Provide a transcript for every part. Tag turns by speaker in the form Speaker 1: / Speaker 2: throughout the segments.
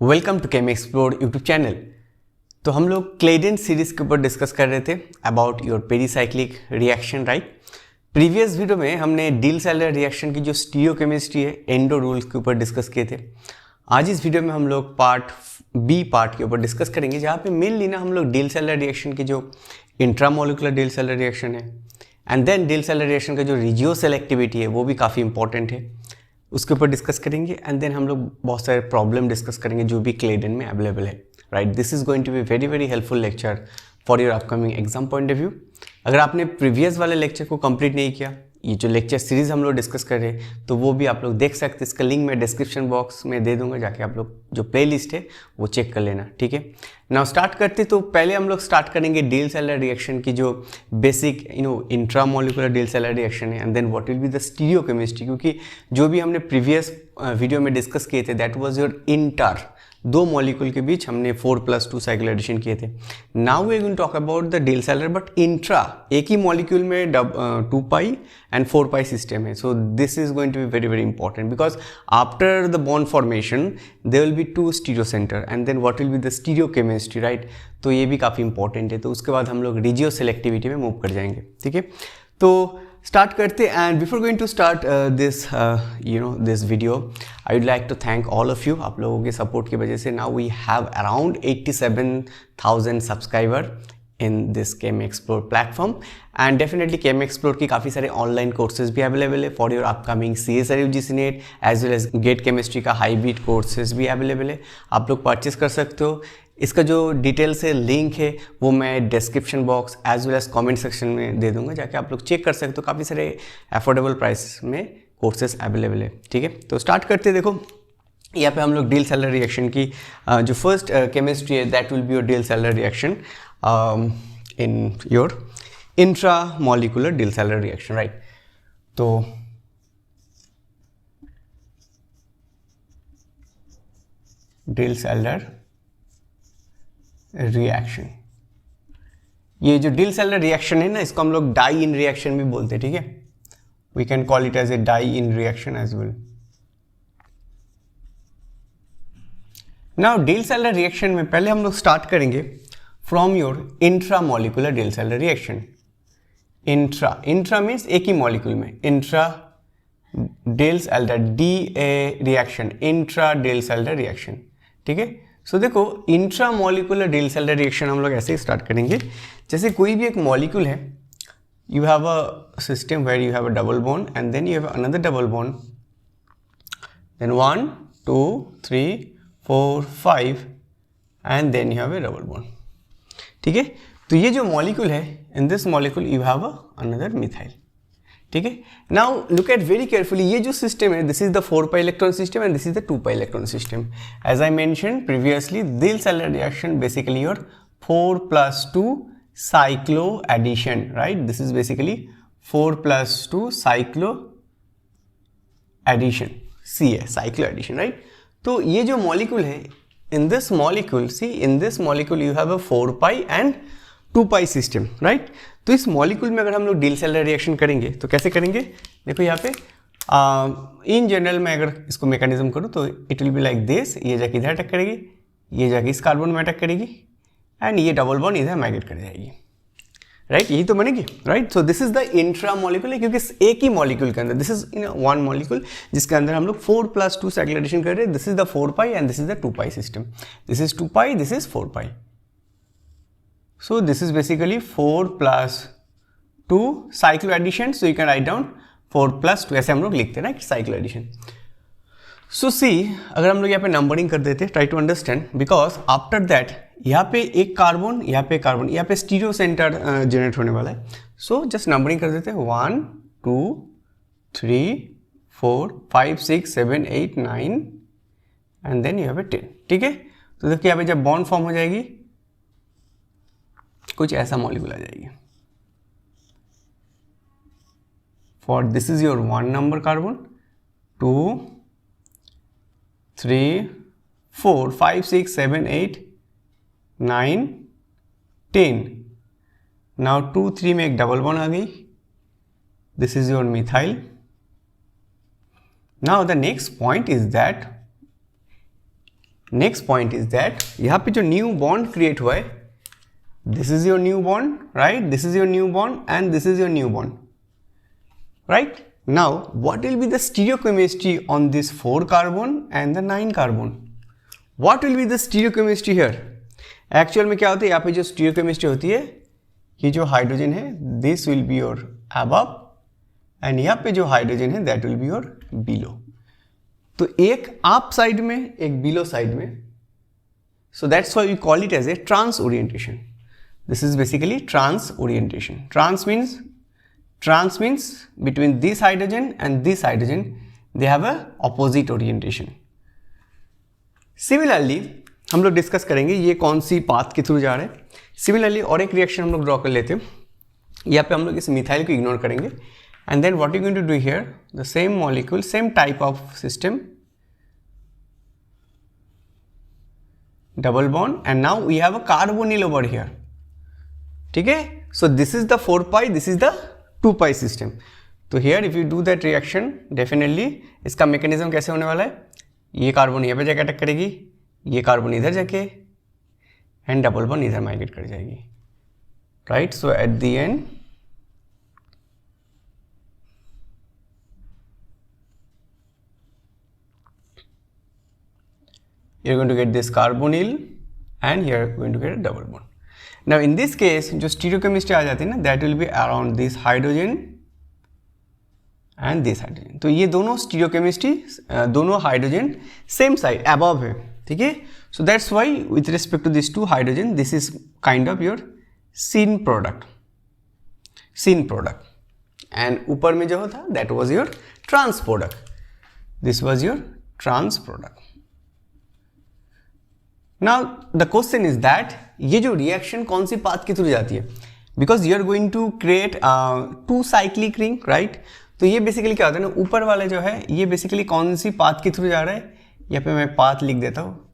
Speaker 1: Welcome to chem explore YouTube channel. तो हम लोग क्लेडेन सीरीज के ऊपर डिस्कस कर रहे थे about your pericyclic reaction, right. Previous video में हमने डील सैलर रिएक्शन की जो स्टीरियोकेमिस्ट्री है, एंडो रूल्स के ऊपर डिस्कस किए थे। आज इस वीडियो में हम लोग पार्ट के ऊपर डिस्कस करेंगे, जहाँ पे मेनली ना हम लोग डील सैलर रिएक्शन की जो इंट्रामोलिकुलर डील सैलर रिएक्शन है एंड देन डील सैलर रिएक्शन का जो रिजियो सेलेक्टिविटी है वो भी काफ़ी इंपॉर्टेंट है, उसके ऊपर डिस्कस करेंगे। एंड देन हम लोग बहुत सारे प्रॉब्लम डिस्कस करेंगे जो भी क्लेडेन में अवेलेबल है, right. This is going to be very very helpful lecture for your upcoming exam point of view. अगर आपने प्रीवियस वाले लेक्चर को कंप्लीट नहीं किया, ये जो लेक्चर सीरीज हम लोग डिस्कस कर रहे हैं, तो वो भी आप लोग देख सकते हैं। इसका लिंक मैं डिस्क्रिप्शन बॉक्स में दे दूंगा, जाके आप लोग जो प्लेलिस्ट है वो चेक कर लेना, ठीक है। नाउ स्टार्ट करते। तो पहले हम लोग स्टार्ट करेंगे डील सैलर रिएक्शन की जो बेसिक इंट्रामोलिकुलर डील सैलर रिएक्शन है, and then what will be the stereochemistry, क्योंकि जो भी हमने प्रीवियस वीडियो में डिस्कस किए थे दैट वाज योर इंटर, दो मॉलिक्यूल के बीच हमने 4+2 साइकिल एडिशन किए थे। Now we are going to talk about the Diels सैलर बट इंट्रा, एक ही मॉलिक्यूल में 2 पाई एंड 4 पाई सिस्टम है। So this is going to be very very important because after the bond formation there will be 2 stereo centre and then what will be the stereochemistry, right. तो ये भी काफ़ी important है। तो उसके बाद हम लोग रिजियो सेलेक्टिविटी में मूव कर जाएंगे, ठीक है। तो स्टार्ट करते। And before going to start this video, I would like to thank all of you. आप लोगों के सपोर्ट की वजह से now we have around 87,000 subscriber in this Chem Explore platform. And definitely Chem Explore की काफ़ी सारे ऑनलाइन कोर्सेज भी अवेलेबल है for your upcoming CSIR UGC NET as well as GATE chemistry का हाई बीट कोर्सेज भी available है, आप लोग परचेस कर सकते हो। इसका जो डिटेल्स है, लिंक है, वो मैं description box as well as comment section में दे दूंगा, जाके आप लोग चेक कर सकते हो। काफ़ी सारे अफोर्डेबल प्राइस में कोर्सेज अवेलेबल है, ठीक है। तो स्टार्ट करते। देखो यहाँ पे हम लोग डील सैलर रिएक्शन की जो फर्स्ट केमिस्ट्री है that will be your deal सैलर reaction in your intramolecular Diels सैलर रिएक्शन, राइट। तो डील सैलर रिएक्शन, ये जो डील सैलर रिएक्शन है ना, इसको हम लोग डाई इन रिएक्शन भी बोलते हैं, ठीक है। We can call it as A die in reaction as well. Now deal सैलर रिएक्शन में पहले हम लोग स्टार्ट करेंगे फ्रॉम योर इंट्रामोलिकुलर डील सैलर रिएक्शन। इंट्रा मीन्स एक ही मॉलिक्यूल में, इंट्रा डील सैलर रिएक्शन, इंट्रा डील सैलर रिएक्शन, ठीक है। सो देखो इंट्रामोलिकुलर डील सैलर रिएक्शन हम लोग ऐसे ही स्टार्ट करेंगे। जैसे कोई भी एक मॉलिक्यूल है, you have a system where you have a double bond and then you have another double bond, then 1 2 3 4 5 and then you have a double bond, ठीक है। तो ये जो मॉलिक्यूल है, in this molecule you have another methyl, ठीक है। Now look at very carefully, ये जो सिस्टम है this is the 4 pi electron system and this is the 2 pi electron system. As I mention previously, Diels सैलर reaction basically your 4+2 cyclo addition, right. This is basically 4+2 cyclo addition, cyclo addition, right. तो ये जो molecule है, in this molecule, see in this molecule you have a 4 pi and 2 pi system, right. तो इस molecule में अगर हम लोग डील सैलर रिएक्शन करेंगे तो कैसे करेंगे, देखो यहाँ पे इन जनरल में अगर इसको मैकेनिज्म करूँ तो it will be like this. ये जाके इधर अटैक करेगी, ये जाके इस कार्बन में अटैक करेगी एंड ये डबल बॉन्ड इधर माइग्रेट कर जाएगी, राइट। यही तो बनेगी, right. So this is the intramolecular, क्योंकि एक ही मॉलिक्यूल के अंदर, this is in one molecule जिसके अंदर हम लोग 4+2 साइकिल एडिशन कर रहे हैं। This is the 4 pi and this is the 2 pi system. This is 2 pi, this is 4 pi. So this is basically 4+2 cyclo addition. So you can write down 4+2, ऐसे हम लोग लिखते हैं ना cyclo addition. So see, अगर हम लोग यहाँ पे नंबरिंग कर देते, try to understand, because after that यहाँ पे एक कार्बन, यहाँ पे कार्बन, यहाँ पे स्टीरियो सेंटर जनरेट होने वाला है। So just नंबरिंग कर देते हैं 1 2 3 4 5 6 7 8 9 एंड देन यू हैव 10, ठीक है। तो देखिए यहाँ पे जब बॉन्ड फॉर्म हो जाएगी कुछ ऐसा मॉलिक्यूल आ जाएगी। For this is your 1 number carbon, 2 3 4 5 6 7 8 9 10। Now 2 3 में एक डबल बॉन्ड आ गई, this is your methyl. Now the next point is that next point is that यहाँ पे जो न्यू बॉन्ड क्रिएट हुआ है, this is your new bond, right, this is your new bond and this is your new bond, right. Now what will be the stereochemistry on this 4 carbon and the 9 carbon? What will be the stereochemistry here? Actual में क्या होता है, यहाँ पे जो stereochemistry होती है, ये जो हाइड्रोजन है this will be your above and यहाँ पे जो हाइड्रोजन है that will be your below. तो एक अप साइड में एक बिलो साइड में, so that's why we call it as a trans orientation. This is basically trans orientation. Trans means between this hydrogen and this hydrogen they have a opposite orientation. Similarly हम लोग discuss करेंगे ये कौन सी path के थ्रू जा रहे हैं. सिमिलरली और एक रिएक्शन हम लोग ड्रॉ कर लेते हैं. यहाँ पे हम लोग इस मिथाइल को इग्नोर करेंगे and then what you going to do here, the same molecule, same type of system, double bond and now we have a carbonyl over here. ठीक है, so this is the 4 pi, this is the 2 pi system. तो here if you do that reaction definitely इसका mechanism कैसे होने वाला है, ये carbon यहाँ पे जाके अटैक करेगी, ये कार्बन इधर जाके एंड डबल बॉन्ड इधर माइग्रेट कर जाएगी, right. So at the and you're going to get this carbonyl and you're going to get a double bond. Now in this case जो stereochemistry आ जाती है ना, that will be around this hydrogen and this hydrogen. तो ये दोनों stereochemistry दोनों hydrogen same side above है, ठीक है. So that's why with respect to these 2 hydrogen this is kind of your syn product and ऊपर में जो था that was your trans product. This was your trans product. Now the question is that ये जो reaction कौन सी path के through जाती है, because you are going to create 2 cyclic ring, right. तो ये बेसिकली क्या होता है ना, ऊपर वाला जो है ये बेसिकली कौन सी पाथ के थ्रू जा रहा है, यहाँ पे मैं पाथ लिख देता हूँ.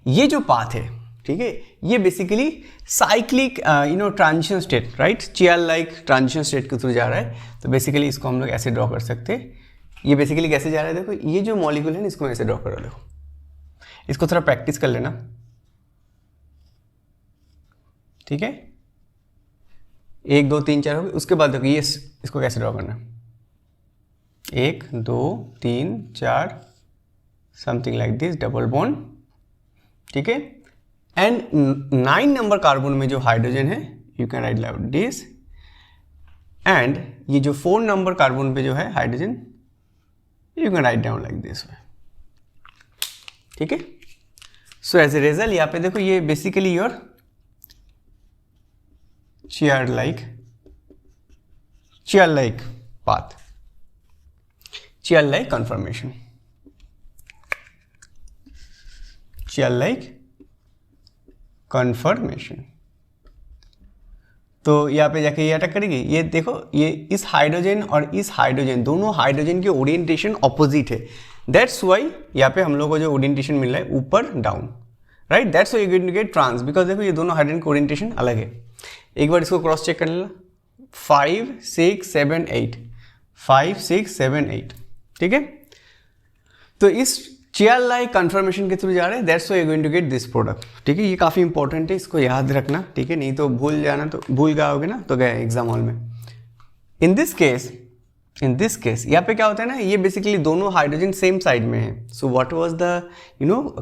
Speaker 1: ये जो पाथ है, ठीक है, ये basically cyclic transition state, right, chair like transition state के थ्रू जा रहा है. तो बेसिकली इसको हम लोग ऐसे ड्रॉ कर सकते हैं. ये बेसिकली कैसे जा रहा है, देखो ये जो मॉलिक्यूल है ना इसको मैं ऐसे ड्रॉ कर रहा हूँ. इसको थोड़ा प्रैक्टिस कर लेना, ठीक है. 1 2 3 4 हो गए. उसके बाद देखो ये इसको कैसे ड्रॉ करना, 1 2 3 4 something like this, double bond, ठीक है. एंड 9 नंबर कार्बन में जो हाइड्रोजन है you can right like this, and ये जो 4 नंबर कार्बन पे जो है hydrogen you can write down like this, ठीक है. सो एज ए रिजल्ट यहाँ पे देखो ये basically your chair like path, chair like conformation, chair like conformation. तो यहाँ पे जाके ये अटैक करेगी. ये देखो ये इस हाइड्रोजन और इस हाइड्रोजन, दोनों हाइड्रोजन के ओरिएंटेशन ऑपोजिट है. दैट्स वाई यहाँ पे हम लोग को जो ओरिएंटेशन मिल रहा है ऊपर down, right. That's why you going to get trans, because देखो ये दोनों हाइड्रोजन का ओरिएंटेशन अलग है. एक बार इसको क्रॉस चेक कर लेना, 5 6 7 8, 5 6 7 8, ठीक है. तो इस चेयर लाइक कन्फर्मेशन के थ्रू जा रहे हैं. That's why you going to get this product, ठीक है. ये काफ़ी इंपॉर्टेंट है, इसको याद रखना, ठीक है, नहीं तो भूल जाना, तो भूल जाओगे ना तो गए एग्जाम हॉल में. इन दिस केस यहाँ पे क्या होता है ना, ये बेसिकली दोनों हाइड्रोजन सेम साइड में है. So what was the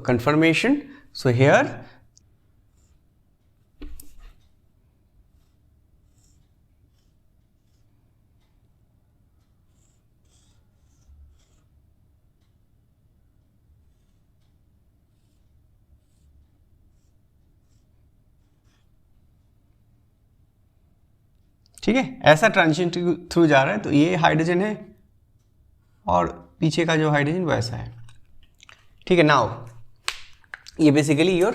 Speaker 1: confirmation, so here ठीक है, ऐसा ट्रांजिशन थ्रू जा रहा है. तो ये हाइड्रोजन है और पीछे का जो हाइड्रोजन वो ऐसा है, ठीक है. नाउ ये basically your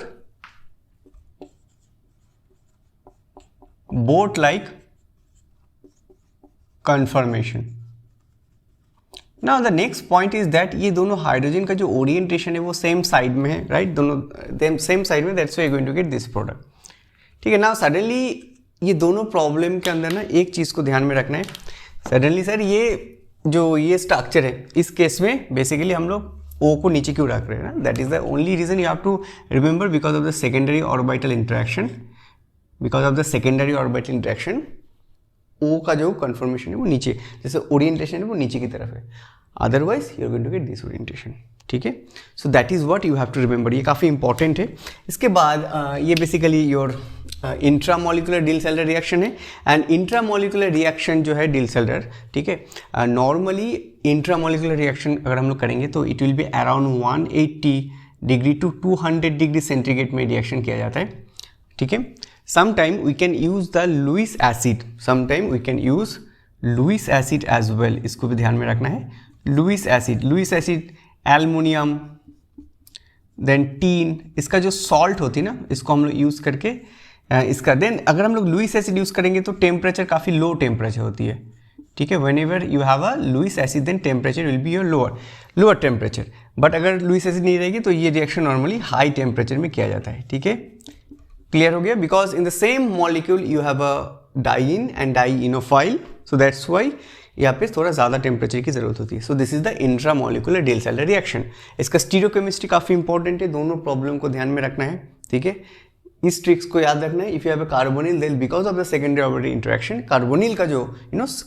Speaker 1: boat like conformation. Now the next point is that ये दोनों हाइड्रोजन का जो ओरिएंटेशन है वो सेम साइड में है, राइट, दोनों सेम साइड में. That's why you going to get this product, ठीक है. नाउ सडनली ये दोनों प्रॉब्लम के अंदर ना एक चीज़ को ध्यान में रखना है. सडनली सर ये जो ये स्ट्रक्चर है इस केस में बेसिकली हम लोग O को नीचे क्यों रख रहे हैं ना, that is the only reason you have to remember, because of the secondary orbital interaction, because of the secondary orbital interaction O का जो कन्फर्मेशन है वो नीचे, जैसे ओरिएंटेशन है वो नीचे की तरफ है, otherwise you are going to get this orientation, ठीक है। So that is what you have to remember, ये काफ़ी इंपॉर्टेंट है। इसके बाद ये बेसिकली योर इंट्रामोलिकुलर डील सेलर रिएक्शन है, एंड इंट्रामोलिकुलर रिएक्शन जो है डील सेलर, ठीक है, नॉर्मली इंट्रामोलिकुलर रिएक्शन अगर हम लोग करेंगे तो it will be around 180 degree to 200 degree centigrade में रिएक्शन किया जाता है, ठीक है। sometime we can use the Lewis acid, sometime we can use Lewis acid as well, इसको भी ध्यान में रखना है। Lewis acid aluminium, then tin, इसका जो सॉल्ट होती है ना, इसको हम लोग यूज़ करके इसका, देन अगर हम लोग लुइस एसिड यूज़ करेंगे तो टेम्परेचर काफ़ी लो टेम्परेचर होती है, ठीक है। Whenever you have a Lewis acid then temperature will be your lower temperature, but अगर लुइस एसिड नहीं रहेगी तो ये रिएक्शन नॉर्मली हाई टेम्परेचर में किया जाता है, ठीक है। क्लियर हो गया, because in the same molecule you have a diene and dienophile, so that's why यहाँ पे थोड़ा ज़्यादा टेम्परेचर की जरूरत होती है। So this is the intramolecular Diels सेलर रिएक्शन। इसका स्टीरियोकेमिस्ट्री काफ़ी इंपॉर्टेंट है, दोनों प्रॉब्लम को ध्यान में रखना है, ठीक है। इस ट्रिक्स को याद रखना है। If you have a carbonyl then because of the secondary orbital interaction, carbonyl का जो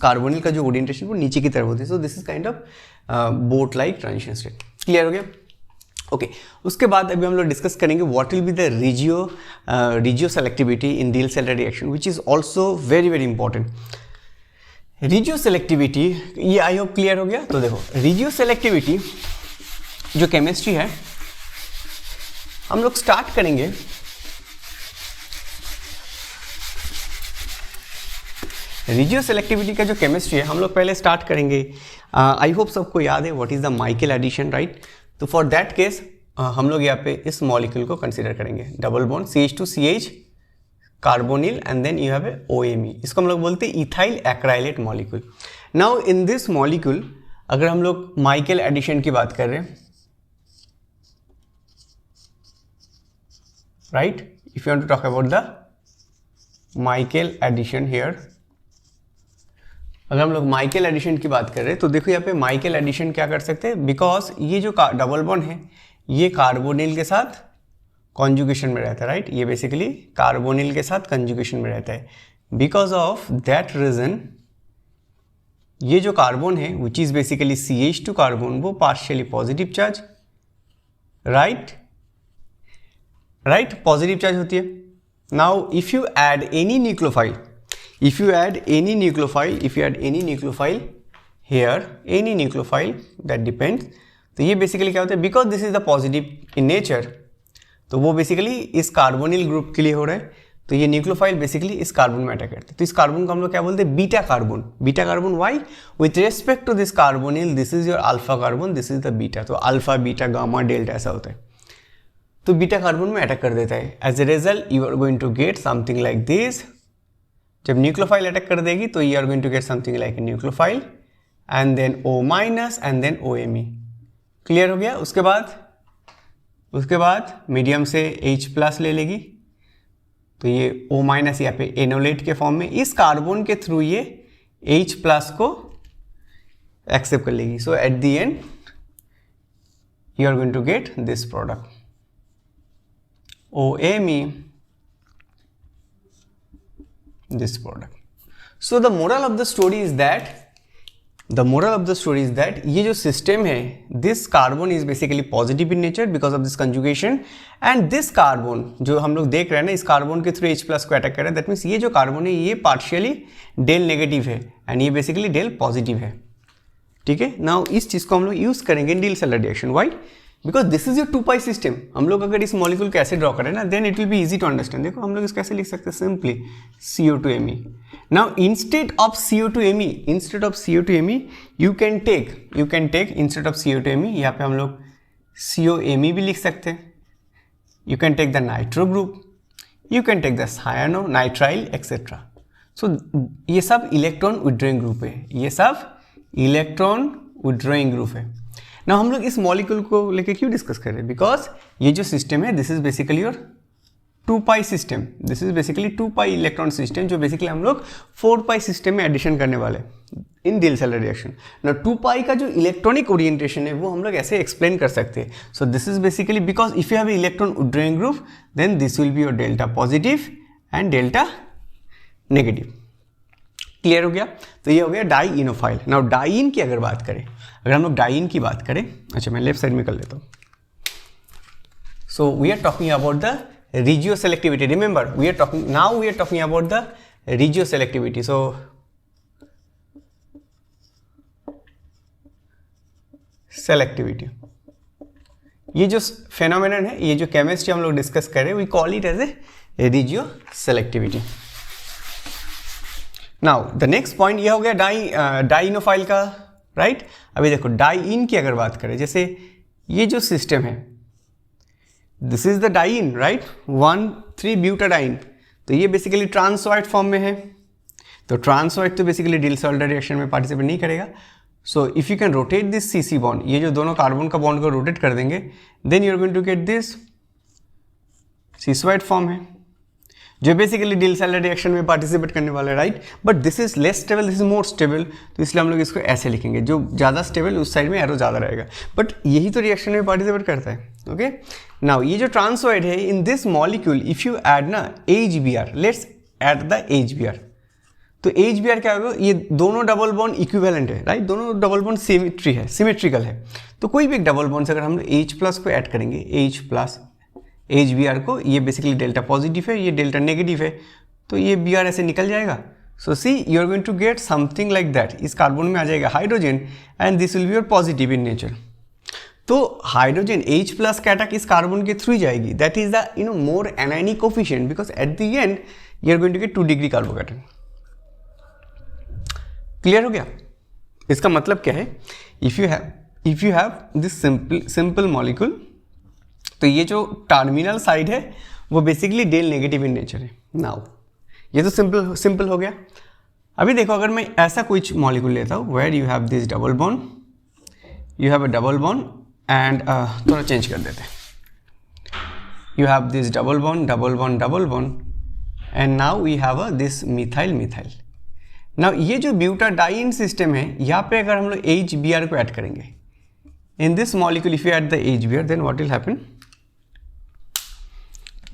Speaker 1: कार्बोनिल का जो ओरिएंटेशन वो नीचे की तरफ होती है। So this is kind of boat like transition state. Clear हो गया, ओके। उसके बाद अभी हम लोग डिस्कस करेंगे what will be the regioselectivity in Diels सेलर reaction, which is also very very important. Regioselectivity, ये आई होप क्लियर हो गया। तो देखो, रिजियो सेलेक्टिविटी जो केमिस्ट्री है, हम लोग स्टार्ट करेंगे रिजियो सेलेक्टिविटी का जो केमिस्ट्री है, हम लोग पहले स्टार्ट करेंगे। आई होप सबको याद है what is the Michael addition, right. तो फॉर दैट केस हम लोग यहाँ पे इस मॉलिक्यूल को कंसीडर करेंगे, double bond CH2CH carbonyl and then you have a OMe, इसको हम लोग बोलते हैं ethyl acrylate molecule. Now in this molecule अगर हम लोग माइकल एडिशन की बात कर रहे हैं, right, if you want to talk about the Michael addition here, अगर हम लोग माइकल एडिशन की बात कर रहे हैं तो देखो यहाँ पे माइकल एडिशन क्या कर सकते हैं, बिकॉज ये जो डबल बॉन्ड है ये कार्बोनिल के साथ कॉन्जुगेशन में रहता है, राइट। ये बेसिकली कार्बोनिल के साथ कंजुगेशन में रहता है। बिकॉज ऑफ दैट रीजन ये जो कार्बन है which is basically CH2 carbon, वो partially positive charge, right, positive charge होती है। Now if you add any nucleophile, if you add any nucleophile here, any nucleophile that depends, तो ये basically क्या होता है, because this is the positive in nature, तो वो बेसिकली इस कार्बोनिल ग्रुप के लिए हो रहा है। तो ये न्यूक्लियोफाइल बेसिकली इस कार्बन में अटैक करते हैं। तो इस कार्बन को हम लोग क्या बोलते हैं, beta carbon. Why, with respect to this carbonyl this is your alpha carbon, this is the beta. तो अल्फा, बीटा, गामा, डेल्टा ऐसा होता है। तो बीटा कार्बन में अटैक कर देता है। As a result you are going to get something like this. जब न्यूक्लियोफाइल अटैक कर देगी तो you are going to get something like a nucleophile and then O- and then OMe। Clear हो गया। उसके बाद मीडियम से H+ ले लेगी, तो ये O- यहाँ पे एनोलेट के फॉर्म में इस कार्बन के थ्रू ये H+ को एक्सेप्ट कर लेगी। So at the end you are going to get this product OMe, this product. So the moral of the story is that ये जो सिस्टम है, this carbon is basically positive in nature because of this conjugation, and this carbon जो हम लोग देख रहे हैं ना, इस कार्बन के थ्रू H+ को अटैक कर रहा है। दैट मीन्स ये जो कार्बन है ये पार्शियली डेल नेगेटिव है एंड ये बेसिकली डेल पॉजिटिव है, ठीक है। नाउ इस चीज को हम लोग यूज करेंगे डील सेलर reaction. Why, because this is your 2π system. हम लोग अगर इस मॉलिक्यूल को ऐसे ड्रॉ करें ना, then it will be easy to understand. देखो हम लोग इसको कैसे लिख सकते हैं, simply CO2Me। Now instead of CO2Me you can take instead of CO2Me, यहाँ पे हम लोग COMe भी लिख सकते हैं। You can take the nitro group, you can take the cyano, nitrile etcetera. So ये सब इलेक्ट्रॉन विड्रॉइंग ग्रुप है। ना हम लोग इस मॉलिक्यूल को लेके क्यों डिस्कस कर रहे हैं, बिकॉज ये जो सिस्टम है this is basically your 2 pi system, this is basically 2 pi electron system, जो बेसिकली हम लोग 4 पाई सिस्टम में एडिशन करने वाले इन डिल सेलर रिएक्शन। ना 2 पाई का जो इलेक्ट्रॉनिक ओरिएंटेशन है वो हम लोग ऐसे एक्सप्लेन कर सकते हैं। So this is basically because if you have electron withdrawing group then this will be your delta positive and delta negative. Clear हो गया? तो ये हो गया डाइइनोफाइल। नाउ डाइइन की अगर बात करें, अगर हम लोग डाइइन की बात करें, अच्छा मैं लेफ्ट साइड में कर लेता हूँ। So we are talking about the regio selectivity. Remember we are talking about the regio selectivity. So selectivity, ये जो फेनोमेनन है, ये जो केमिस्ट्री हम लोग डिस्कस कर रहे हैं, we call it as a regio selectivity. Now the next point ये हो गया डाइइनोफाइल का, राइट? अभी देखो डाइइन की अगर बात करें, जैसे ये जो सिस्टम है, this is the diene, right? One three butadiene, तो ये बेसिकली ट्रांसवाइट फॉर्म में है। तो ट्रांसवाइट तो बेसिकली डिल सेलर रिएक्शन में पार्टिसिपेट नहीं करेगा। So if you can rotate this CC bond, ये जो दोनों कार्बन का बॉन्ड को रोटेट कर देंगे, then you are going to get this cisoid form है, जो बेसिकली डिल सेलर रिएक्शन में पार्टिसिपेट करने वाला है, right? But this is less stable, this is more stable, तो इसलिए हम लोग इसको ऐसे लिखेंगे, जो ज़्यादा स्टेबल उस साइड में एरो ज़्यादा रहेगा, बट यही तो रिएक्शन में पार्टिसिपेट करता है। ओके, नाउ ये जो ट्रांसवाइड है, in this molecule if you add ना HBr, let's add the HBr, तो HBr क्या होगा? ये दोनों डबल बॉन्ड इक्विवेलेंट है, राइट? दोनों डबल बॉन्ड सिमेट्रिकल है। तो कोई भी एक डबल बॉन्ड से अगर हम H+ को ऐड करेंगे, H+ HBr को, ये बेसिकली डेल्टा पॉजिटिव है, ये डेल्टा नेगेटिव है, तो ये Br ऐसे निकल जाएगा। So see you are going to get something like that. इस कार्बन में आ जाएगा hydrogen and this will be your positive in nature. तो हाइड्रोजन H+ का अटैक इस कार्बन के थ्रू जाएगी, that is the more anionic coefficient, because at the end you are going to get 2 degree carbocation. Clear हो गया? इसका मतलब क्या है? If you have this simple molecule, तो ये जो टर्मिनल साइड है वो basically del negative in nature है। नाउ ये तो सिंपल हो गया। अभी देखो, अगर मैं ऐसा कुछ मॉलिक्यूल लेता हूँ where you have this double bond, you have a double bond and थोड़ा चेंज कर देते हैं, you have this double bond and now we have this methyl. Now ये जो ब्यूटाडाइन सिस्टम है, यहाँ पे अगर हम लोग HBr को ऐड करेंगे in this molecule, if you add the HBr then what will happen?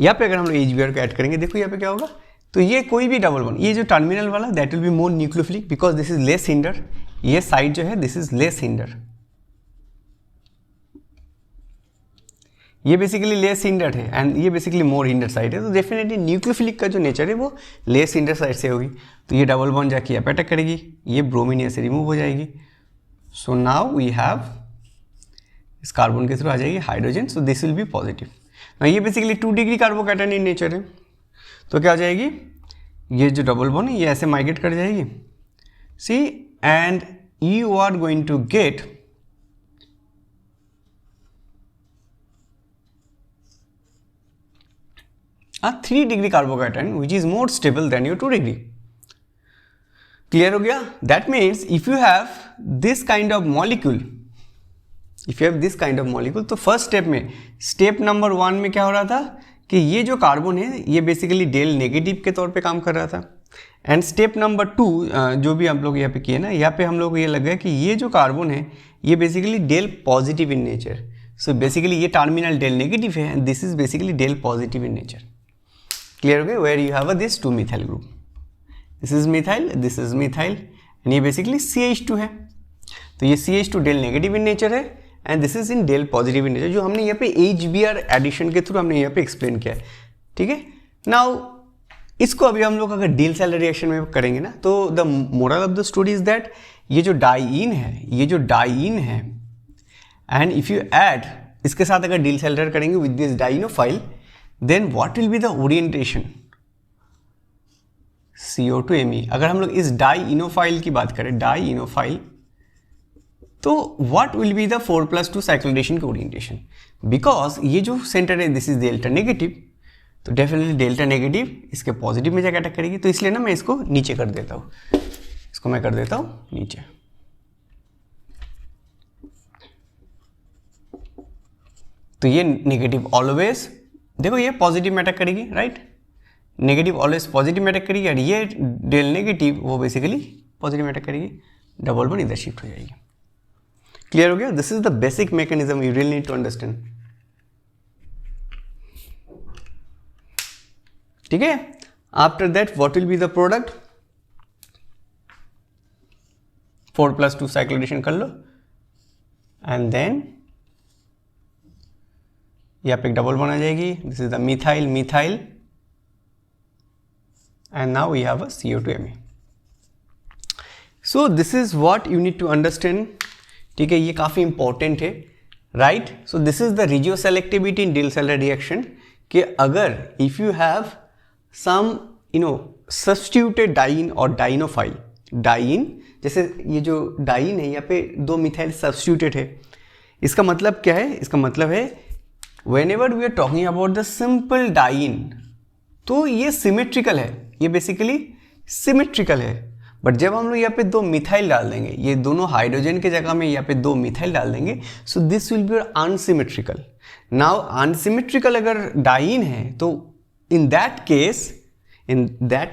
Speaker 1: यहाँ पे अगर हम लोग HBr को ऐड करेंगे, देखो यहाँ पे क्या होगा? तो ये कोई भी डबल बॉन्ड, ये जो टर्मिनल वाला, that will be more nucleophilic because this is less hinder, ये साइड जो है दिस इज लेस हिंडर, ये बेसिकली लेस हिंडर है एंड ये बेसिकली मोर हिंडर साइड है। तो डेफिनेटली न्यूक्लियोफिलिक का जो नेचर है वो लेस हिंडर साइड से होगी। तो ये डबल बॉन्ड जाके यहाँ पे अटैक करेगी, ये ब्रोमीन यहाँ से रिमूव हो जाएगी। सो नाउ वी हैव इस कार्बन के थ्रू आ जाएगी hydrogen, so this will B positive. ये बेसिकली 2 डिग्री कार्बोकैटन इन नेचर है, तो क्या हो जाएगी? ये जो डबल बॉन्ड है ये ऐसे माइग्रेट कर जाएगी, see, and you are going to get a 3 degree carbocation which is more stable than your 2 degree. Clear हो गया? That means if you have this kind of molecule, तो फर्स्ट स्टेप में, step number 1 में क्या हो रहा था कि ये जो कार्बन है ये बेसिकली डेल नेगेटिव के तौर पे काम कर रहा था, एंड स्टेप नंबर 2 जो भी हम लोग यहाँ पे किए ना, यहाँ पे हम लोग को ये लग गया कि ये जो कार्बन है ये basically delta positive in nature. So basically ये टर्मिनल डेल नेगेटिव है and this is basically delta positive in nature. Clear हो गया? Where you have this 2 methyl group, this is methyl and ये बेसिकली CH2 है। तो ये CH2 delta negative in nature है and this is in delta positive in nature, जो हमने यहाँ पे HBr एडिशन के थ्रू हमने यहाँ पे एक्सप्लेन किया है। ठीक है, नाउ इसको अभी हम लोग अगर डिल सेलर रिएक्शन में करेंगे ना, तो the moral of the story is that ये जो डाइइन है एंड इफ यू ऐड इसके साथ अगर डिल सेलर करेंगे with this dienophile, then what will be the orientation? CO2Me। अगर हम लोग इस डाइइनोफाइल की बात करें, डाइइनोफाइल, तो व्हाट विल बी द 4+2 साइक्लोडेशन का ओरिएंटेशन? बिकॉज ये जो सेंटर है दिस इज डेल्टा नेगेटिव, तो डेफिनेटली डेल्टा नेगेटिव इसके पॉजिटिव में जाकर अटैक करेगी। तो इसलिए ना मैं इसको नीचे कर देता हूँ, इसको मैं कर देता हूँ नीचे। तो ये नेगेटिव ऑलवेज देखो ये पॉजिटिव में अटैक करेगी, राइट, नेगेटिव ऑलवेज पॉजिटिव में अटैक करेगी, और ये डेल नेगेटिव वो बेसिकली पॉजिटिव में अटैक करेगी, डबल बॉन्ड इधर शिफ्ट हो जाएगी। क्लियर हो गया? This is the basic mechanism you really need to understand. ठीक है, after that what will be the product, 4+2 cyclo addition कर लो, एंड देन यहाँ पे एक डबल बॉन्ड आ जाएगी, this is the methyl methyl, and now we have a CO2Me। So this is what you need to understand. ठीक है, ये काफ़ी इंपॉर्टेंट है, right. So this is the radio selectivity in Diels Alder reaction, कि अगर if you have some substituted diene और dienophile, diene जैसे ये जो डाइन है यहाँ पे 2 मिथाइल सब्स्टिट्यूटेड है, इसका मतलब क्या है? इसका मतलब है whenever we are talking about the simple diene, तो ये सिमेट्रिकल है, ये बेसिकली सिमेट्रिकल है। बट जब हम लोग यहाँ पे 2 मिथाइल डाल देंगे, ये दोनों हाइड्रोजन के जगह में यहाँ पे 2 मिथाइल डाल देंगे, so this will B unsymmetrical. Now unsymmetrical अगर डाइन है तो इन दैट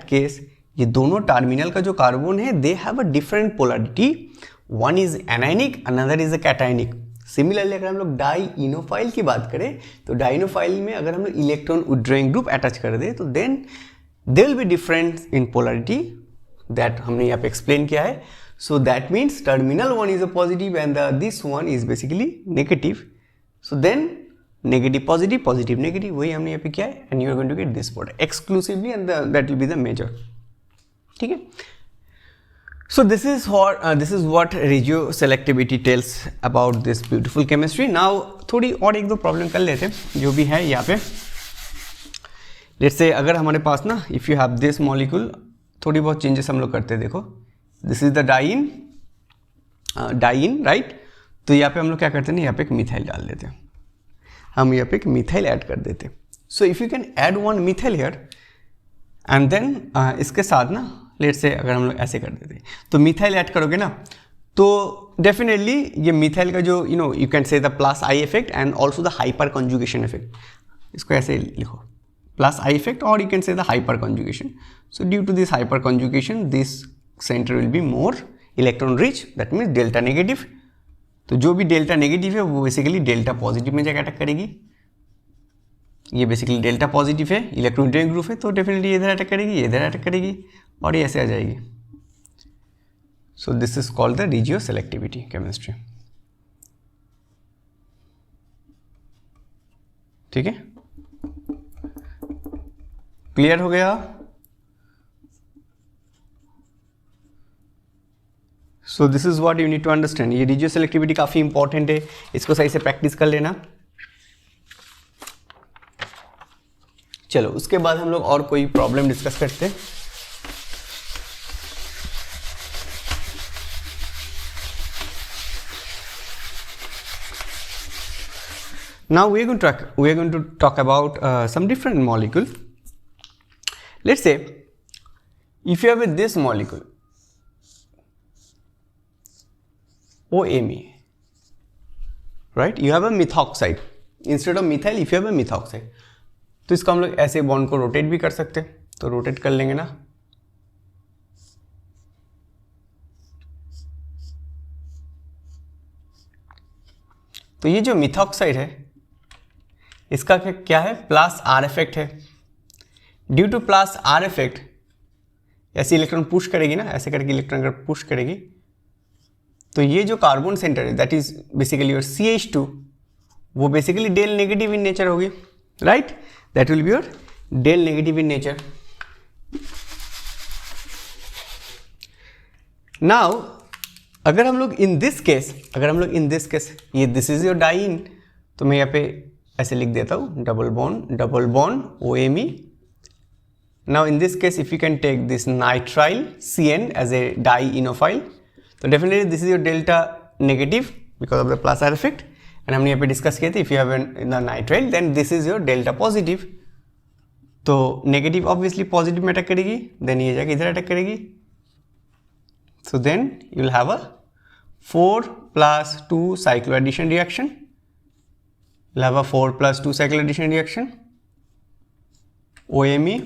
Speaker 1: केस ये दोनों टर्मिनल का जो कार्बन है they have a different polarity, one is anionic another is a cationic. Similarly अगर हम लोग डाइनोफाइल की बात करें तो डाइनोफाइल में अगर हम लोग इलेक्ट्रॉन विथड्रॉइंग ग्रुप अटैच कर दे तो then they will be different in polarity, that हमने यहाँ पे एक्सप्लेन किया है। So that means terminal one is a positive and this one is basically negative, so then negative positive positive negative, वही हमने यहाँ पे किया है, and you are going to get this product exclusively and that will be the major. ठीक है, so this is what regio selectivity tells about this beautiful chemistry. Now थोड़ी और एक दो प्रॉब्लम कर लेते हैं जो भी है यहाँ पे। लेट्स से अगर हमारे पास ना if you have this molecule, थोड़ी बहुत चेंजेस हम लोग करते हैं। देखो this is the diene right, तो यहाँ पे हम लोग क्या करते हैं ना, यहाँ पे एक मिथाइल डाल देते हैं, हम यहाँ पे एक मिथाइल ऐड कर देते हैं। So if you can add 1 methyl here and then इसके साथ ना लेट्स से अगर हम लोग ऐसे कर देते हैं तो मिथाइल ऐड करोगे ना, तो डेफिनेटली ये मिथाइल का जो you can say the plus I effect and also the hyper conjugation effect, इसको ऐसे लिखो प्लस आई इफेक्ट और you can say the hyper conjugation. So due to this hyper conjugation this centre will be more electron rich, that means delta negative. तो जो भी delta negative है वो basically delta positive में जाकर attack करेगी। ये बेसिकली डेल्टा पॉजिटिव है, इलेक्ट्रॉन विथड्रॉइंग ग्रुप है, तो डेफिनेटली इधर अटैक करेगी, ये इधर अटैक करेगी और ये ऐसे आ जाएगी। So this is called the radio selectivity chemistry. ठीक है, क्लियर हो गया? So this is what you need to understand. ये रेडियो सेलेक्टिविटी काफी इंपॉर्टेंट है, इसको सही से प्रैक्टिस कर लेना। चलो उसके बाद हम लोग और कोई प्रॉब्लम डिस्कस करते हैं। Now we are going to talk about some different molecule. Let's say if you have this molecule OMe, right? You have a methoxide instead of methyl. If you have a methoxide, तो इसको हम लोग ऐसे bond को rotate भी कर सकते हैं, तो रोटेट कर लेंगे ना। तो ये जो मिथॉक्साइड है इसका क्या है, प्लस आर इफेक्ट है। Due two plus R effect ऐसे इलेक्ट्रॉन पुश करेगी ना, ऐसे करके इलेक्ट्रॉन अगर पुश करेगी तो ये जो कार्बन सेंटर है that is basically your CH2, वो basically del negative in nature होगी, right? That will be your delta negative in nature. Now अगर हम लोग इन दिस केस ये दिस इज योर डाइन, तो मैं यहाँ पे ऐसे लिख देता हूँ double bond OMe। Now in this case if you can take this nitrile CN as a dienophile, तो definitely this is your delta negative because of the plus R effect. And हमने यहाँ पे डिस्कस किया था if you have the nitrile then this is your delta positive. तो negative obviously positive में attack करेगी, then ये जाके इधर अटैक करेगी। So then you will have a 4+2 cycloaddition reaction. You'll have a 4+2 cycloaddition reaction. OMe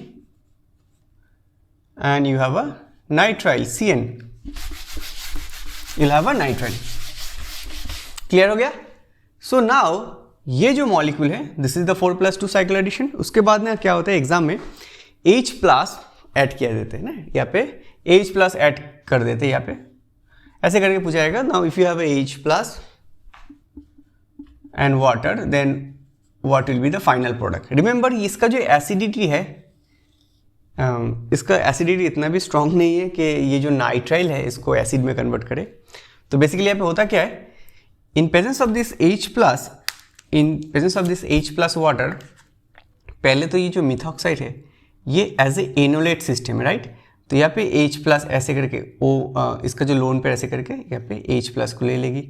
Speaker 1: and you have a nitrile CN, you'll have a nitrile. Clear हो गया? So now ये जो मॉलिक्यूल है this is the 4+2 cycle addition. उसके बाद ना क्या होता है एग्जाम में H+ ऐड किया देते हैं ना, यहाँ पे H+ ऐड कर देते हैं, यहाँ पे ऐसे करके पूछा जाएगा. Now if you have H+ and water then what will be the final product. Remember इसका जो एसिडिटी है इसका एसिडिटी इतना भी स्ट्रांग नहीं है कि ये जो नाइट्राइल है इसको एसिड में कन्वर्ट करे. तो बेसिकली यहाँ पे होता क्या है, in presence of this H+ water, पहले तो ये जो मिथॉक्साइड है ये एज ए एनोलेट सिस्टम है, राइट. तो यहाँ पे H+ ऐसे करके इसका जो लोन पे ऐसे करके यहाँ पे H+ को ले लेगी.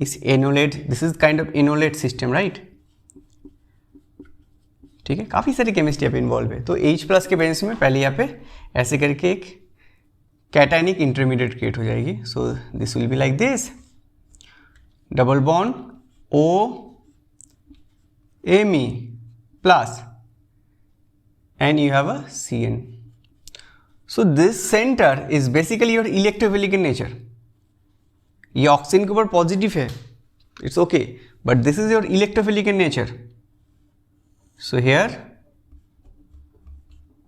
Speaker 1: इस enolate, this is kind of enolate system, right. ठीक है, काफ़ी सारी केमिस्ट्री यहाँ पे इन्वॉल्व है. तो H+ के बेस में पहले यहाँ पे ऐसे करके एक कैटायनिक इंटरमीडिएट क्रिएट हो जाएगी. So this will be like this, double bond OMe+ and you have a CN. So this center is basically your electrophilic in nature. ये ऑक्सीजन के ऊपर पॉजिटिव है, it's okay, but this is your electrophilic in nature. So here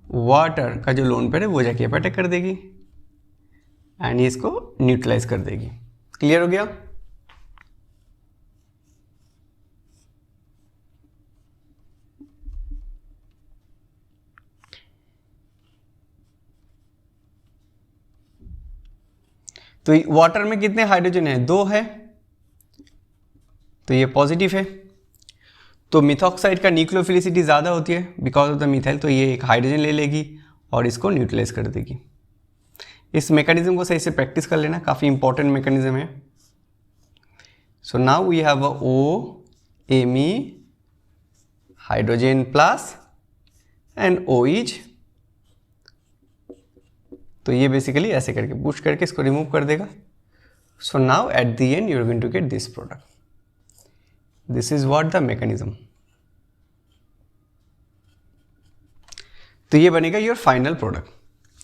Speaker 1: water का जो lone pair है वो जाके attack कर देगी एंड इसको न्यूट्रलाइज कर देगी. क्लियर हो गया? तो वाटर में कितने हाइड्रोजन है? 2 है, तो ये पॉजिटिव है. तो मिथॉक्साइड का न्यूक्लियोफिलिसिटी ज़्यादा होती है बिकॉज ऑफ द मिथाइल, तो ये एक हाइड्रोजन ले लेगी और इसको न्यूट्रलाइज कर देगी. इस मैकेनिज्म को सही से प्रैक्टिस कर लेना, काफ़ी इंपॉर्टेंट मैकेनिज्म है. So now we have a OMe hydrogen plus and OH. तो ये बेसिकली ऐसे करके पुश करके इसको रिमूव कर देगा. So now at the end you are going to get this product. This is what the mechanism. तो ये बनेगा योर फाइनल प्रोडक्ट.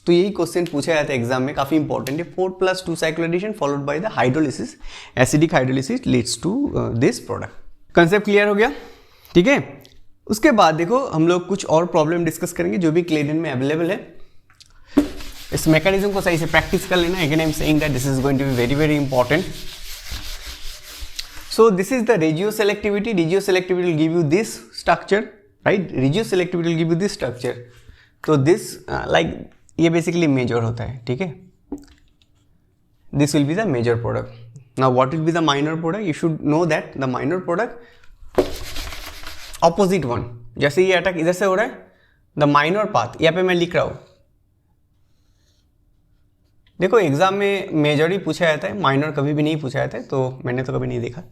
Speaker 1: तो यही क्वेश्चन पूछा जाता है एग्जाम में, काफी इंपॉर्टेंट है. 4+2 cycle addition followed by the hydrolysis, acidic hydrolysis leads to this product. Concept clear हो गया? ठीक है. उसके बाद देखो हम लोग कुछ और प्रॉब्लम डिस्कस करेंगे जो भी क्लेडेन में अवेलेबल है. इस मैकेनिज्म को सही से प्रैक्टिस कर लेना. Again I am saying that this is going to be very very important. So this is the regioselectivity. Regioselectivity will give you this structure, right. Regioselectivity will give you this structure. तो this like ये basically major होता है, ठीक है. This will be the major product. Now what will be the minor product? You should know that the minor product opposite one. जैसे ये attack इधर से हो रहा है, द माइनर पाथ यहाँ पे मैं लिख रहा हूँ. देखो एग्जाम में मेजर ही पूछा जाता है, माइनर कभी भी नहीं पूछा जाता है, तो मैंने तो कभी नहीं देखा.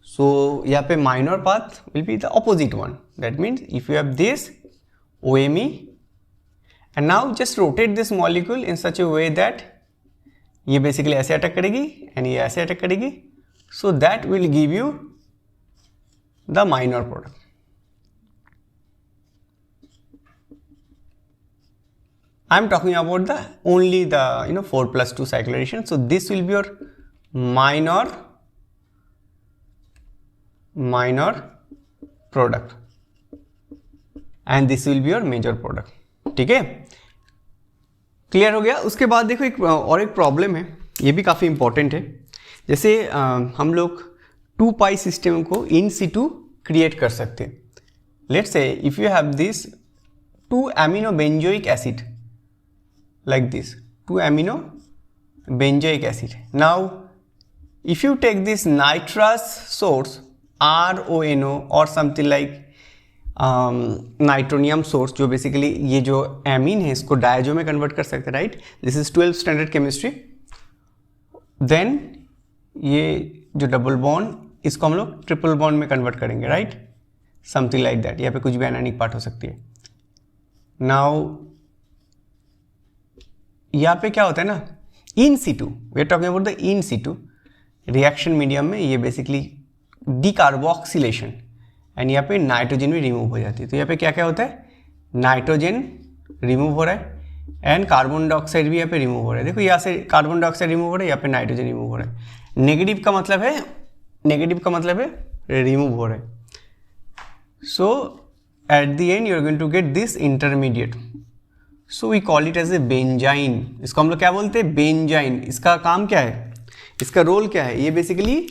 Speaker 1: सो यहाँ पे minor path will be the opposite one. That means if you have this OMe and now just rotate this molecule in such A way that ये बेसिकली ऐसे अटैक करेगी एंड ये ऐसे अटैक करेगी. So that will give you the minor product. I am talking about the only the 4+2 cycle addition. So this will be your minor product and this will be your major product. ठीक है, clear हो गया. उसके बाद देखो एक problem है, ये भी काफ़ी इंपॉर्टेंट है. जैसे हम लोग 2π सिस्टम को इन सिटू क्रिएट कर सकते हैं. Let's say if you have this 2 amino benzoic acid like this, 2 amino benzoic acid. Now if you take this nitrous source RONO or something like nitronium source, जो बेसिकली ये जो एमीन है इसको diazo में convert कर सकते हैं, right. This is 12th standard chemistry. Then ये जो डबल बॉन्ड इसको हम लोग ट्रिपल बॉन्ड में कन्वर्ट करेंगे, राइट. Something like that. यहाँ पे कुछ भी एनानिक पार्ट हो सकती है. नाउ यहाँ पे क्या होता है ना, in situ, we are talking about the in situ reaction medium में ये बेसिकली डीकार्बोक्सिलेशन एंड यहाँ पे नाइट्रोजन भी रिमूव हो जाती है. तो यहाँ पे क्या क्या होता है, नाइट्रोजन रिमूव हो रहा है एंड कार्बन डाइऑक्साइड भी यहाँ पे रिमूव हो रहा है। देखो यहाँ से कार्बन डाइऑक्साइड रिमूव हो रहा है, यहाँ पे नाइट्रोजन रिमूव हो रहा है। नेगेटिव का मतलब है रिमूव हो रहा है। So at the end you are going to get this intermediate, so we call it as a benzyne. इसको हम लोग क्या बोलते हैं? बेंजाइन। इसका काम क्या है, इसका रोल क्या है? ये बेसिकली,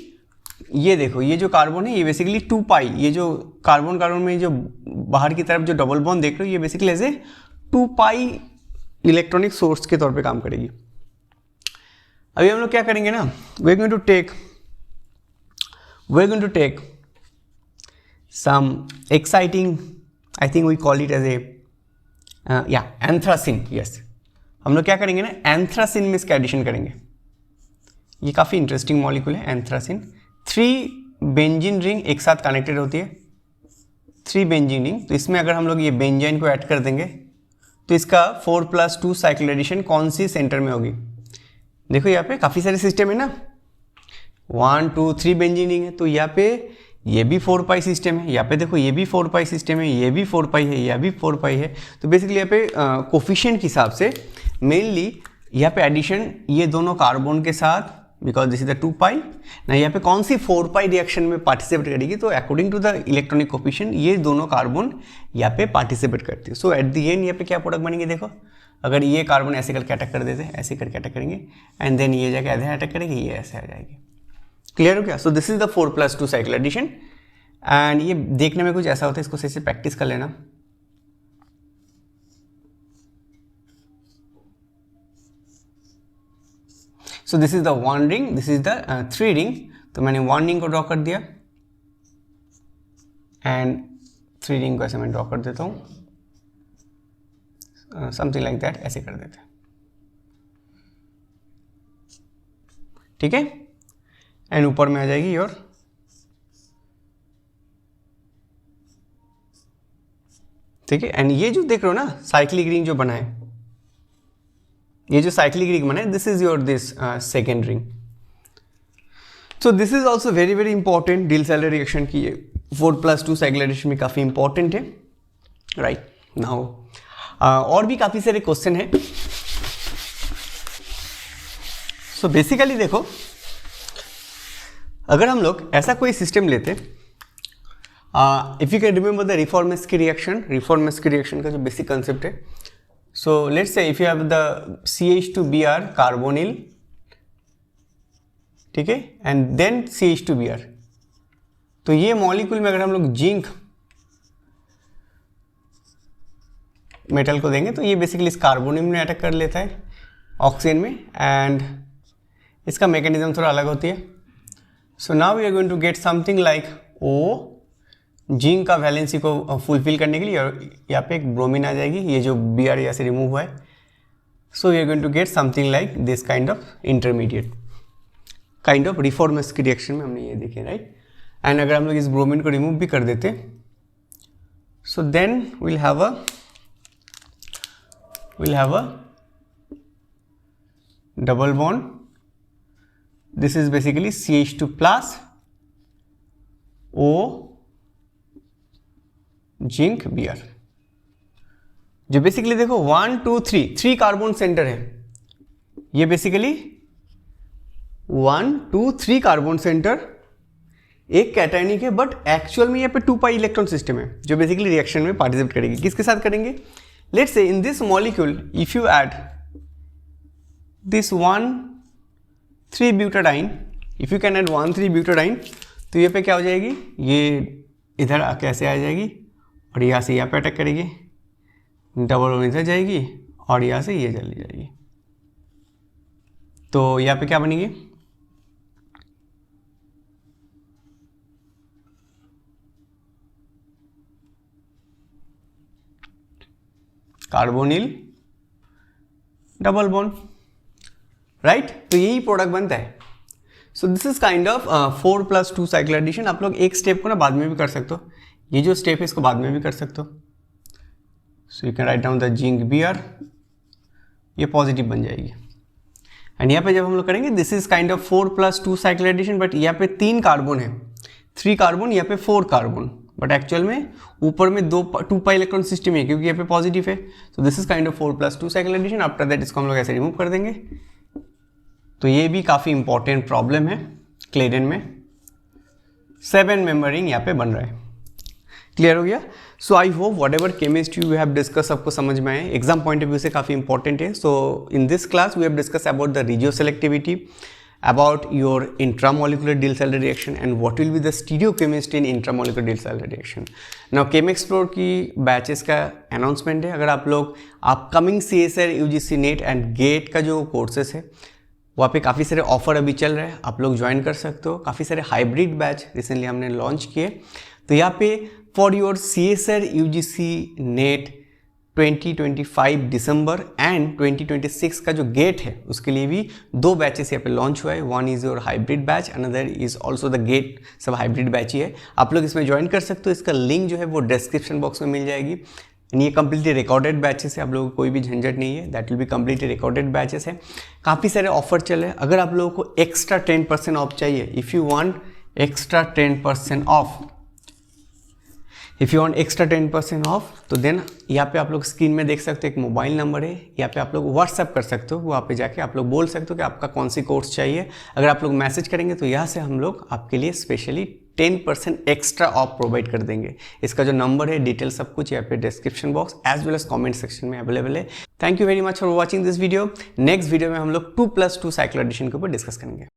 Speaker 1: ये देखो, ये जो कार्बन है ये बेसिकली 2 पाई, ये जो कार्बन में जो बाहर की तरफ जो डबल बॉन्ड देख रहे हो, ये basically as a 2 pi electronic source के तौर पे काम करेगी। अभी हम लोग क्या करेंगे ना, we are going to take some exciting, I think we call it as a anthracene. Yes, हम लोग क्या करेंगे ना, एंथ्रासिन में इसका एडिशन करेंगे। ये काफ़ी इंटरेस्टिंग मॉलिक्यूल है एंथ्रासिन। 3 बेंजीन रिंग एक साथ कनेक्टेड होती है, 3 बेंजीन रिंग। तो इसमें अगर हम लोग ये बेंजाइन को ऐड कर देंगे तो इसका 4+2 साइकिल एडिशन कौन सी सेंटर में होगी? देखो यहाँ पे काफ़ी सारे सिस्टम है ना, 1 2 3 बेंजीन रिंग है, तो यहाँ पे ये भी 4 पाई सिस्टम है, यहाँ पे देखो ये भी 4 पाई सिस्टम है, ये भी 4 पाई है, यह भी 4 पाई है। तो बेसिकली यहाँ पे कोफिशिएंट के हिसाब से मेनली यहाँ पे एडिशन ये दोनों कार्बन के साथ, बिकॉज दिस इज द 2 पाई ना, यहाँ पे कौन सी 4 पाई रिएक्शन में पार्टिसिपेट करेगी? तो according to the electronic coefficient ये दोनों कार्बन यहाँ पे पार्टिसिपेट करती है। सो एट द एंड यहाँ पे क्या प्रोडक्ट बनेंगे? देखो, अगर ये कार्बन ऐसे करके अटैक कर देते हैं, ऐसे करके अटैक करेंगे एंड देन ये जाके ऐसे अटैक करेगी, ये ऐसे आ जाएगी। क्लियर हो गया? So this is the 4+2 cycle addition and ये देखने में कुछ ऐसा होता है, इसको सही से प्रैक्टिस कर लेना। सो this is the 1 ring, this is the 3 ring. तो मैंने 1 रिंग को ड्रॉ कर दिया एंड 3 रिंग को ऐसे मैं ड्रॉ कर देता हूँ, समथिंग लाइक दैट, ऐसे कर देते हैं। ठीक है, एंड ऊपर में आ जाएगी योर, ठीक है। एंड ये जो देख रहे हो ना साइक्लिक रिंग जो बना है, ये जो साइक्लिक रिंग बना है, this is your this second ring. So this is also very very important Diels सैलर रिएक्शन की, ये 4+2 साइकिल एडिशन में काफ़ी इंपॉर्टेंट है, राइट। नाउ और भी काफ़ी सारे क्वेश्चन है। सो बेसिकली देखो, अगर हम लोग ऐसा कोई सिस्टम लेते, if you can remember the Reformatsky reaction का जो बेसिक कंसेप्ट है। So let's say if you have the CH2Br carbonyl, ठीक है, एंड देन CH2Br, तो ये मॉलिक्यूल में अगर हम लोग जिंक मेटल को देंगे तो ये बेसिकली इस कार्बोनिल में अटैक कर लेता है ऑक्सीजन में, एंड इसका मैकेनिज्म थोड़ा अलग होती है। So now we are going to get something like O, zinc का वैलेंसी को फुलफिल करने के लिए यहाँ पे एक ब्रोमीन आ जाएगी, ये जो Br यहाँ से रिमूव हुआ है। So we are going to get something like this kind of intermediate, kind of Reformatsky reaction में हमने ये देखे, राइट। एंड अगर हम लोग इस ब्रोमीन को रिमूव भी कर देते, so then will have a double bond, this is basically CH2 plus O zinc Br, जो बेसिकली देखो 1 2 3 कार्बन सेंटर है, ये बेसिकली 1 2 3 कार्बन सेंटर एक कैटायनिक है, बट एक्चुअल में यहाँ पे 2 पाई इलेक्ट्रॉन सिस्टम है जो बेसिकली रिएक्शन में पार्टिसिपेट करेगी। किसके साथ करेंगे? Let's say in this molecule if you add this 1,3 butadiene, if you can add 1,3 butadiene, तो ये पे क्या हो जाएगी, ये इधर आके ऐसे आ जाएगी और यहाँ से यहाँ पे अटैक करेगी, डबल इधर जाएगी और यहाँ से ये चली जाएगी। तो यहाँ पे क्या बनेगी, कार्बोनिल डबल बॉन्ड, राइट। तो यही प्रोडक्ट बनता है। So this is kind of 4+2 cycle addition. आप लोग एक स्टेप को ना बाद में भी कर सकते हो, ये जो स्टेप है इसको बाद में भी कर सकते हो। So you can write down the zinc Br, ये पॉजिटिव बन जाएगी। एंड यहाँ पे जब हम लोग करेंगे this is kind of 4+2 cycle addition, but यहाँ पे 3 कार्बन है, 3 कार्बन, यहाँ पे 4 कार्बन, बट एक्चुअल में ऊपर में 2 पाई इलेक्ट्रॉन सिस्टम है क्योंकि यहाँ पे पॉजिटिव है। तो this is kind of 4+2 cycle addition. After that इसको हम लोग ऐसे रिमूव कर देंगे। तो ये भी काफ़ी इंपॉर्टेंट प्रॉब्लम है क्लेडेन में। 7 मेंबर रिंग यहाँ पे बन रहा है। क्लियर हो गया? So I hope whatever chemistry we have discuss सबको समझ में आए, एग्जाम पॉइंट ऑफ व्यू से काफ़ी इंपॉर्टेंट है। So in this class we have discuss about the regioselectivity, about your intramolecular Diels-Alder reaction and what will be the stereochemistry in intramolecular Diels-Alder reaction. Now ChemExplore की batches का announcement है। अगर आप लोग upcoming CSIR UGC NET and GATE का जो courses है वहाँ पे काफ़ी सारे ऑफर अभी चल रहे हैं, आप लोग ज्वाइन कर सकते हो। काफ़ी सारे हाइब्रिड बैच रिसेंटली हमने लॉन्च किए। तो यहाँ पे for your CSIR UGC net 2025 December and 2026 का जो गेट है उसके लिए भी 2 बैचेस यहाँ पे लॉन्च हुआ है। One is your hybrid batch, another is also the GATE. सब हाइब्रिड बैच ही है, आप लोग इसमें ज्वाइन कर सकते हो। इसका लिंक जो है वो डिस्क्रिप्शन बॉक्स में मिल जाएगी। ये कम्प्लीटली रिकॉर्डेड बैचेस है, आप लोगों को कोई भी झंझट नहीं है। That will be completely recorded batches है। काफ़ी सारे ऑफर चले। अगर आप लोगों को एक्स्ट्रा 10% ऑफ चाहिए, if you want extra 10% of, if you want extra 10% of, तो देन यहाँ पे आप लोग स्क्रीन में देख सकते हो एक मोबाइल नंबर है, यहाँ पे आप लोग व्हाट्सएप कर सकते हो। वहाँ पे जाके आप लोग बोल सकते हो कि आपका कौन सी कोर्स चाहिए। अगर आप लोग मैसेज करेंगे तो यहाँ से हम लोग आपके लिए स्पेशली 10% एक्स्ट्रा ऑफ प्रोवाइड कर देंगे। इसका जो नंबर है, डिटेल सब कुछ यहाँ पे description box as well as comment section में अवेलेबल है। Thank you very much for watching this video. Next video में हम लोग 2+2 साइकिल एडिशन के ऊपर डिस्कस करेंगे।